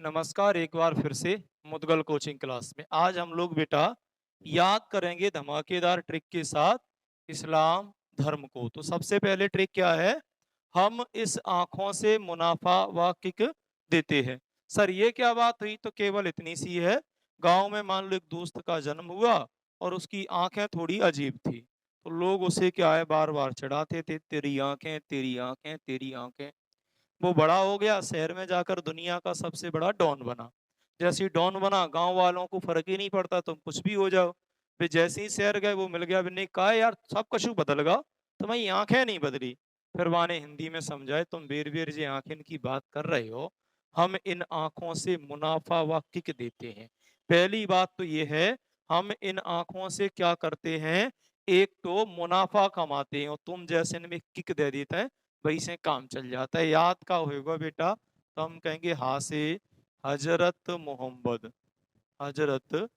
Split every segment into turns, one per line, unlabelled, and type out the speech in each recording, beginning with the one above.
नमस्कार, एक बार फिर से मुदगल कोचिंग क्लास में। आज हम लोग बेटा याद करेंगे धमाकेदार ट्रिक के साथ इस्लाम धर्म को। तो सबसे पहले ट्रिक क्या है? हम इस आँखों से मुनाफ़ा व किक देते हैं। सर ये क्या बात हुई? तो केवल इतनी सी है, गाँव में मान लो एक दोस्त का जन्म हुआ और उसकी आँखें थोड़ी अजीब थी। तो लोग उसे क्या है बार-बार चिढ़ाते थे, तेरी आँखें, तेरी आँखें, तेरी आँखें। वो बड़ा हो गया, शहर में जाकर दुनिया का सबसे बड़ा डॉन बना। जैसे ही डॉन बना, गाँव वालों को फ़र्क ही नहीं पड़ता, तुम कुछ भी हो जाओ। फिर जैसे ही शहर गए, वो मिल गया, मैंने कहा यार सब कछु बदल गा, तुम्हारी आँखें नहीं बदली। फिर वाने हिंदी में समझाए, तुम बेर-बेर जे आँखें की बात कर रहे हो, हम इन आँखों से मुनाफ़ा व किक देते हैं। पहली बात तो ये है, हम इन आँखों से क्या करते हैं, एक तो मुनाफ़ा कमाते हैं और तुम जैसे इनमें किक दे देते हैं, वहीं से काम चल जाता है। याद का होएगा बेटा, तो हम कहेंगे हाँ से हजरत मोहम्मद। हजरत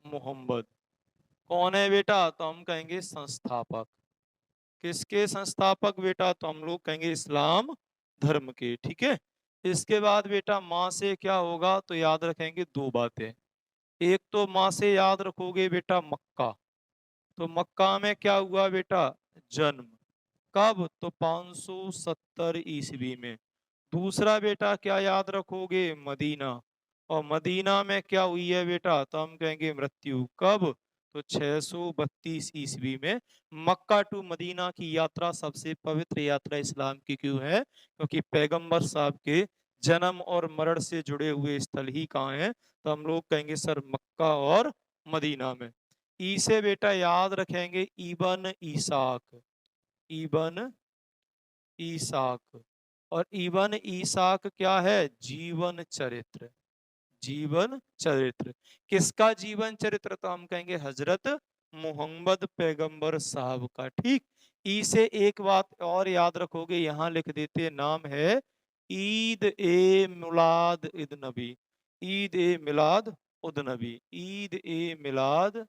मोहम्मद कौन है बेटा? तो हम कहेंगे संस्थापक। किसके संस्थापक बेटा? तो हम लोग कहेंगे इस्लाम धर्म के। ठीक है। इसके बाद बेटा माँ से क्या होगा? तो याद रखेंगे दो बातें। एक तो माँ से याद रखोगे बेटा मक्का। तो मक्का में क्या हुआ बेटा? जन्म। कब? तो 570 ईस्वी में। दूसरा बेटा क्या याद रखोगे? मदीना। और मदीना में क्या हुई है बेटा? तो हम कहेंगे मृत्यु। कब? तो 632 ईस्वी में। मक्का टू मदीना की यात्रा सबसे पवित्र यात्रा इस्लाम की क्यों है? क्योंकि पैगंबर साहब के जन्म और मरण से जुड़े हुए स्थल ही कहाँ हैं? तो हम लोग कहेंगे सर मक्का और मदीना में। ई से बेटा याद रखेंगे इबन ईसाक। इबन ईसाक। और इबन ईसाक क्या है? जीवन चरित्र। जीवन चरित्र। किसका जीवन चरित्र? तो हम कहेंगे हजरत मोहम्मद पैगंबर साहब का। ठीक। ई से एक बात और याद रखोगे, यहां लिख देते, नाम है ईद ए मिलाद इद नबी। ईद ए मिलाद उद नबी। ईद ए मिलाद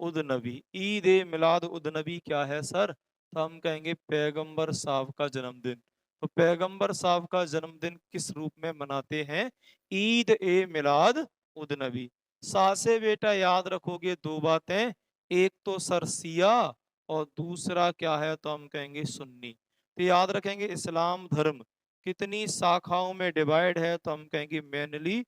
उद नबी। ईद ए मिलाद उद नबी क्या है सर? तो हम कहेंगे पैगंबर साहब का जन्मदिन। तो पैगंबर साहब का जन्मदिन किस रूप में मनाते हैं? ईद ए मिलाद उद नबी। सा से बेटा याद रखोगे दो बातें, एक तो सर सिया और दूसरा क्या है? तो हम कहेंगे सुन्नी। तो याद रखेंगे इस्लाम धर्म कितनी शाखाओं में डिवाइड है? तो हम कहेंगे मेनली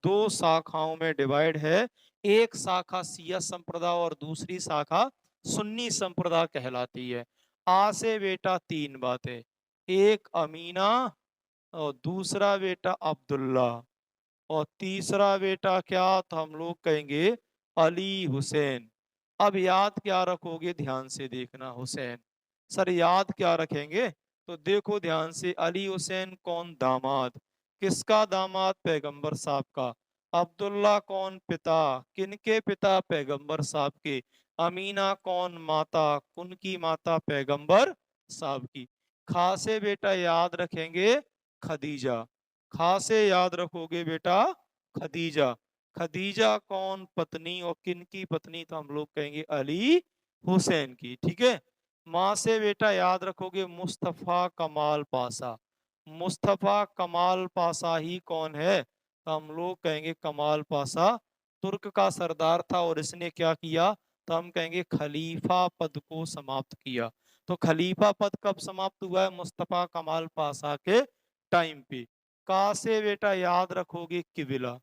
दो शाखाओं में डिवाइड है। एक शाखा सिया संप्रदाय और दूसरी शाखा सुन्नी संप्रदाय कहलाती है। आ से बेटा तीन बातें, एक अमीना और दूसरा बेटा अब्दुल्ला और तीसरा बेटा क्या? तो हम लोग कहेंगे अली हुसैन। अब याद क्या रखोगे? ध्यान से देखना। हुसैन। सर याद क्या रखेंगे? तो देखो ध्यान से, अली हुसैन कौन? दामाद। किसका दामाद? पैगंबर साहब का। अब्दुल्ला कौन? पिता। किनके पिता? पैगंबर साहब के। अमीना कौन? माता। उनकी माता पैगंबर साहब की। खासे बेटा याद रखेंगे खदीजा। खासे याद रखोगे बेटा खदीजा। खदीजा कौन? पत्नी। और किन की पत्नी? तो हम लोग कहेंगे अली हुसैन की। ठीक है। माँ से बेटा याद रखोगे मुस्तफा कमाल पासा। मुस्तफा कमाल पासा ही कौन है? तो हम लोग कहेंगे कमाल पासा तुर्क का सरदार था और इसने क्या किया? तो हम कहेंगे खलीफा पद को समाप्त किया। तो खलीफा पद कब समाप्त हुआ है? मुस्तफा कमाल पासा के टाइम पे। का से बेटा याद रखोगे किबिला।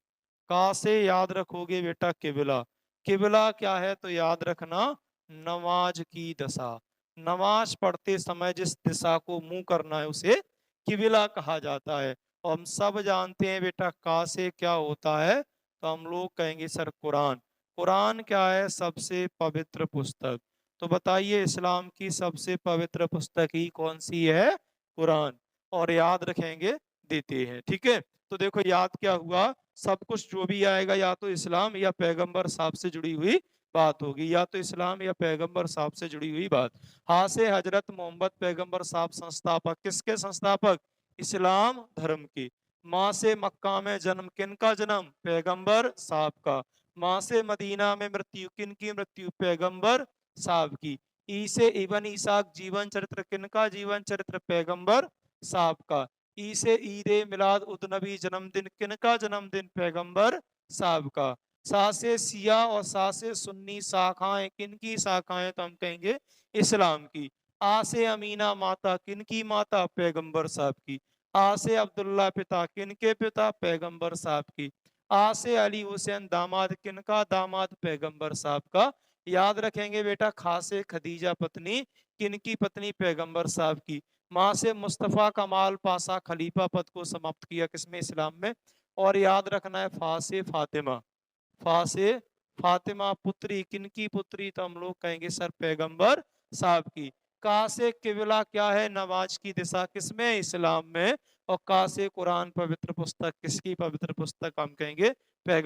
का से याद रखोगे बेटा किबिला। किबिला क्या है? तो याद रखना नमाज की दशा। नमाज पढ़ते समय जिस दिशा को मुंह करना है उसे किबिला कहा जाता है। और हम सब जानते हैं बेटा का से क्या होता है? तो हम लोग कहेंगे सर कुरान। कुरान क्या है? सबसे पवित्र पुस्तक। तो बताइए इस्लाम की सबसे पवित्र पुस्तक ही कौन सी है? कुरान। और याद रखेंगे देते हैं। ठीक है। तो देखो याद क्या हुआ? सब कुछ जो भी आएगा या तो इस्लाम या पैगंबर साहब से जुड़ी हुई बात होगी, या तो इस्लाम या पैगंबर साहब से जुड़ी हुई बात। हाँ से हजरत मोहम्मद पैगंबर साहब संस्थापक। किसके संस्थापक? इस्लाम धर्म की। माँ से मक्का में जन्म। किन का जन्म? पैगंबर साहब का। माँ से मदीना में मृत्यु। किन की मृत्यु? पैगंबर साहब की। ई से इबन ईसाक जीवन चरित्र। किन का जीवन चरित्र? पैगंबर साहब का। ई से ईद ए मिलाद उद नबी जन्मदिन किनका जन्मदिन? पैगंबर साहब का। सा से सिया और सा से सुन्नी शाखाएं किनकी शाखाएं? तो हम कहेंगे इस्लाम की। आ से अमीना माता किनकी माता? पैगंबर साहब की। आ से अब्दुल्ला पिता किनके पिता? पैगंबर साहब की। आ से अली हुसैन दामाद किनका दामाद? पैगंबर साहब का। याद रखेंगे बेटा। खा से खदीजा पत्नी किनकी पत्नी? पैगंबर साहब की। माँ से मुस्तफ़ा कमाल पासा खलीफा पद को समाप्त किया किसमें? इस्लाम में। और याद रखना है फा से फातिमा। फा से फातिमा पुत्री किनकी पुत्री? तो हम लोग कहेंगे सर पैगंबर साहब की। का से किबला क्या है? नमाज की दिशा किसमें? इस्लाम में। और का से कुरान पवित्र पुस्तक किसकी पवित्र पुस्तक? हम कहेंगे पैगंबर